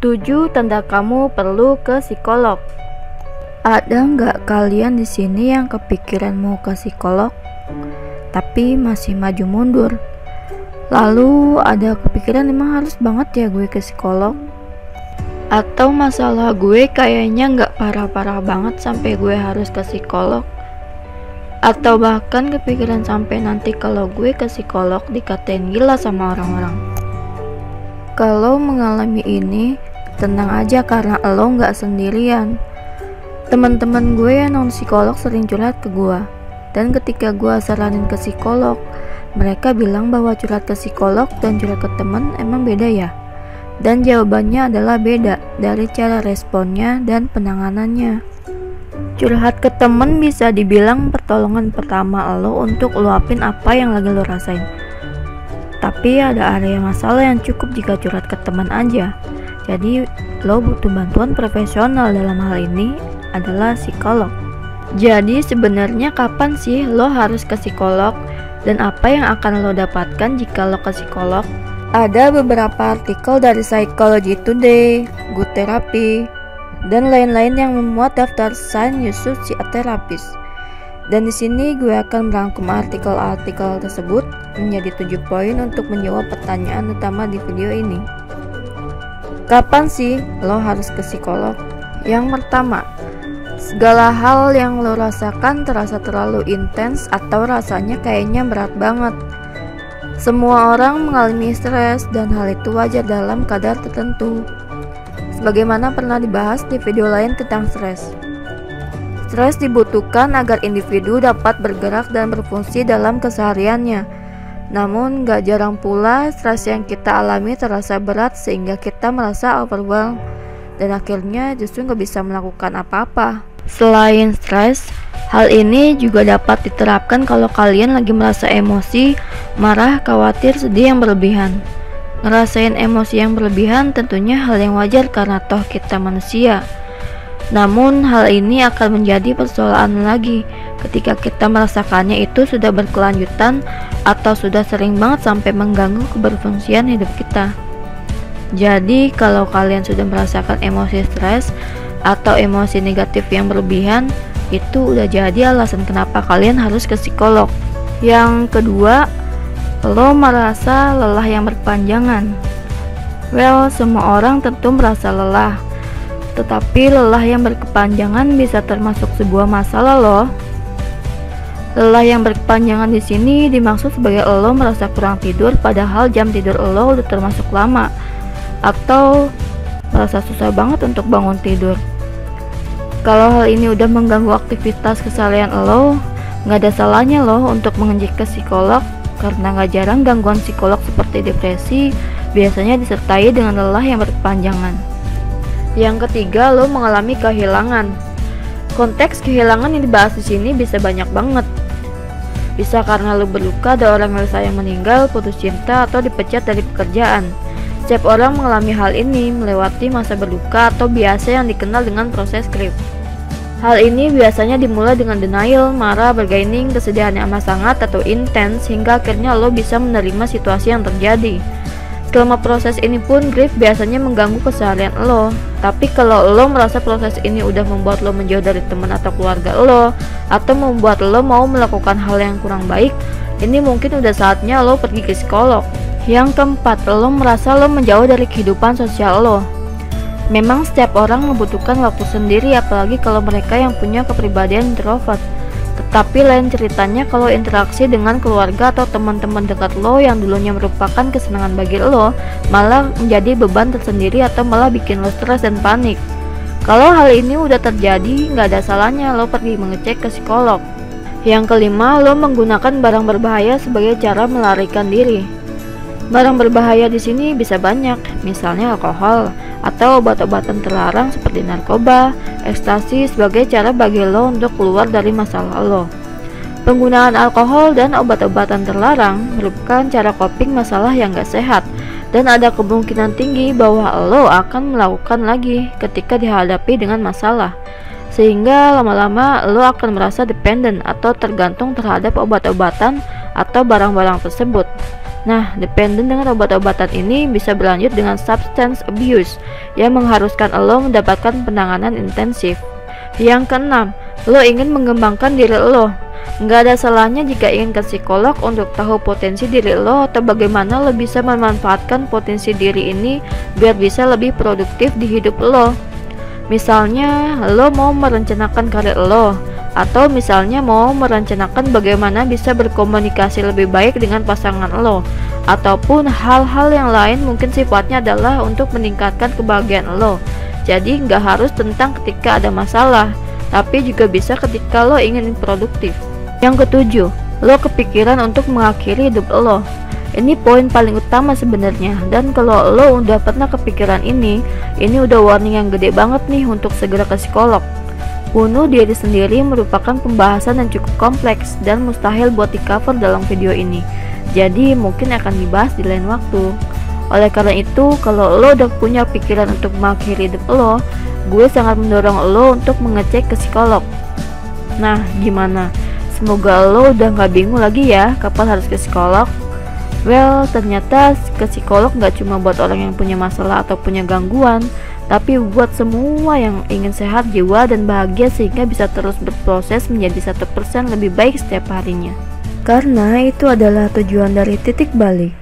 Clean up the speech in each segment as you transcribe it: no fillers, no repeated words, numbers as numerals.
7 tanda kamu perlu ke psikolog. Ada nggak kalian di sini yang kepikiran mau ke psikolog, tapi masih maju mundur? Lalu ada kepikiran emang harus banget ya gue ke psikolog? Atau masalah gue kayaknya nggak parah-parah banget sampai gue harus ke psikolog? Atau bahkan kepikiran sampai nanti kalau gue ke psikolog dikatain gila sama orang-orang. Kalau mengalami ini, tenang aja karena lo nggak sendirian. Teman-teman gue yang non psikolog sering curhat ke gue, dan ketika gue saranin ke psikolog, mereka bilang bahwa curhat ke psikolog dan curhat ke teman emang beda ya. Dan jawabannya adalah beda dari cara responnya dan penanganannya. Curhat ke temen bisa dibilang pertolongan pertama lo untuk luapin apa yang lagi lo rasain. Tapi ada area masalah yang cukup jika curhat ke teman aja. Jadi lo butuh bantuan profesional, dalam hal ini adalah psikolog. Jadi sebenarnya kapan sih lo harus ke psikolog dan apa yang akan lo dapatkan jika lo ke psikolog? Ada beberapa artikel dari Psychology Today, Good Therapy, dan lain-lain yang memuat daftar sign you should see a therapist. Dan di sini gue akan merangkum artikel-artikel tersebut menjadi 7 poin untuk menjawab pertanyaan utama di video ini. Kapan sih lo harus ke psikolog? Yang pertama, segala hal yang lo rasakan terasa terlalu intens atau rasanya kayaknya berat banget. Semua orang mengalami stres dan hal itu wajar dalam kadar tertentu. Sebagaimana pernah dibahas di video lain tentang stres. Stres dibutuhkan agar individu dapat bergerak dan berfungsi dalam kesehariannya. Namun gak jarang pula stres yang kita alami terasa berat sehingga kita merasa overwhelmed dan akhirnya justru gak bisa melakukan apa-apa. Selain stres, hal ini juga dapat diterapkan kalau kalian lagi merasa emosi, marah, khawatir, sedih yang berlebihan. Ngerasain emosi yang berlebihan tentunya hal yang wajar karena toh kita manusia. Namun hal ini akan menjadi persoalan lagi ketika kita merasakannya itu sudah berkelanjutan atau sudah sering banget sampai mengganggu keberfungsian hidup kita. Jadi kalau kalian sudah merasakan emosi stres atau emosi negatif yang berlebihan, itu udah jadi alasan kenapa kalian harus ke psikolog. Yang kedua, lo merasa lelah yang berkepanjangan. Well, semua orang tentu merasa lelah. Tetapi lelah yang berkepanjangan bisa termasuk sebuah masalah loh. Lelah yang berkepanjangan di sini dimaksud sebagai lo merasa kurang tidur padahal jam tidur lo udah termasuk lama, atau merasa susah banget untuk bangun tidur. Kalau hal ini udah mengganggu aktivitas keseharian lo, nggak ada salahnya lo untuk mengecek ke psikolog, karena nggak jarang gangguan psikolog seperti depresi biasanya disertai dengan lelah yang berkepanjangan. Yang ketiga, lo mengalami kehilangan. Konteks kehilangan yang dibahas di sini bisa banyak banget. Bisa karena lo berluka, ada orang yang sayang meninggal, putus cinta, atau dipecat dari pekerjaan. Setiap orang mengalami hal ini, melewati masa berluka atau biasa yang dikenal dengan proses grief. Hal ini biasanya dimulai dengan denial, marah, bergaining, kesedihan yang amat sangat atau intens, hingga akhirnya lo bisa menerima situasi yang terjadi. Selama proses ini pun grief biasanya mengganggu keseharian lo. Tapi kalau lo merasa proses ini udah membuat lo menjauh dari teman atau keluarga lo, atau membuat lo mau melakukan hal yang kurang baik, ini mungkin udah saatnya lo pergi ke psikolog. Yang keempat, lo merasa lo menjauh dari kehidupan sosial lo. Memang setiap orang membutuhkan waktu sendiri, apalagi kalau mereka yang punya kepribadian introvert. Tetapi lain ceritanya kalau interaksi dengan keluarga atau teman-teman dekat lo yang dulunya merupakan kesenangan bagi lo malah menjadi beban tersendiri atau malah bikin lo stres dan panik. Kalau hal ini udah terjadi, nggak ada salahnya lo pergi mengecek ke psikolog. Yang kelima, lo menggunakan barang berbahaya sebagai cara melarikan diri. Barang berbahaya di sini bisa banyak, misalnya alkohol atau obat-obatan terlarang seperti narkoba, ekstasi sebagai cara bagi lo untuk keluar dari masalah lo. Penggunaan alkohol dan obat-obatan terlarang merupakan cara coping masalah yang gak sehat, dan ada kemungkinan tinggi bahwa lo akan melakukan lagi ketika dihadapi dengan masalah, sehingga lama-lama lo akan merasa dependent atau tergantung terhadap obat-obatan atau barang-barang tersebut. Nah, dependen dengan obat-obatan ini bisa berlanjut dengan substance abuse yang mengharuskan lo mendapatkan penanganan intensif. Yang keenam, lo ingin mengembangkan diri lo. Nggak ada salahnya jika ingin ke psikolog untuk tahu potensi diri lo atau bagaimana lo bisa memanfaatkan potensi diri ini biar bisa lebih produktif di hidup lo. Misalnya, lo mau merencanakan karir lo, atau misalnya mau merencanakan bagaimana bisa berkomunikasi lebih baik dengan pasangan lo, ataupun hal-hal yang lain mungkin sifatnya adalah untuk meningkatkan kebahagiaan lo. Jadi nggak harus tentang ketika ada masalah, tapi juga bisa ketika lo ingin produktif. Yang ketujuh, lo kepikiran untuk mengakhiri hidup lo. Ini poin paling utama sebenarnya, dan kalau lo udah pernah kepikiran ini udah warning yang gede banget nih untuk segera ke psikolog. Bunuh diri sendiri merupakan pembahasan yang cukup kompleks dan mustahil buat di cover dalam video ini, jadi mungkin akan dibahas di lain waktu. Oleh karena itu, kalau lo udah punya pikiran untuk mengakhiri hidup lo, gue sangat mendorong lo untuk mengecek ke psikolog. Nah, gimana? Semoga lo udah gak bingung lagi ya kapan harus ke psikolog. Well, ternyata ke psikolog gak cuma buat orang yang punya masalah atau punya gangguan, tapi buat semua yang ingin sehat jiwa dan bahagia sehingga bisa terus berproses menjadi 1% lebih baik setiap harinya. Karena itu adalah tujuan dari Titik Balik.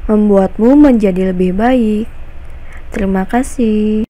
Membuatmu menjadi lebih baik. Terima kasih.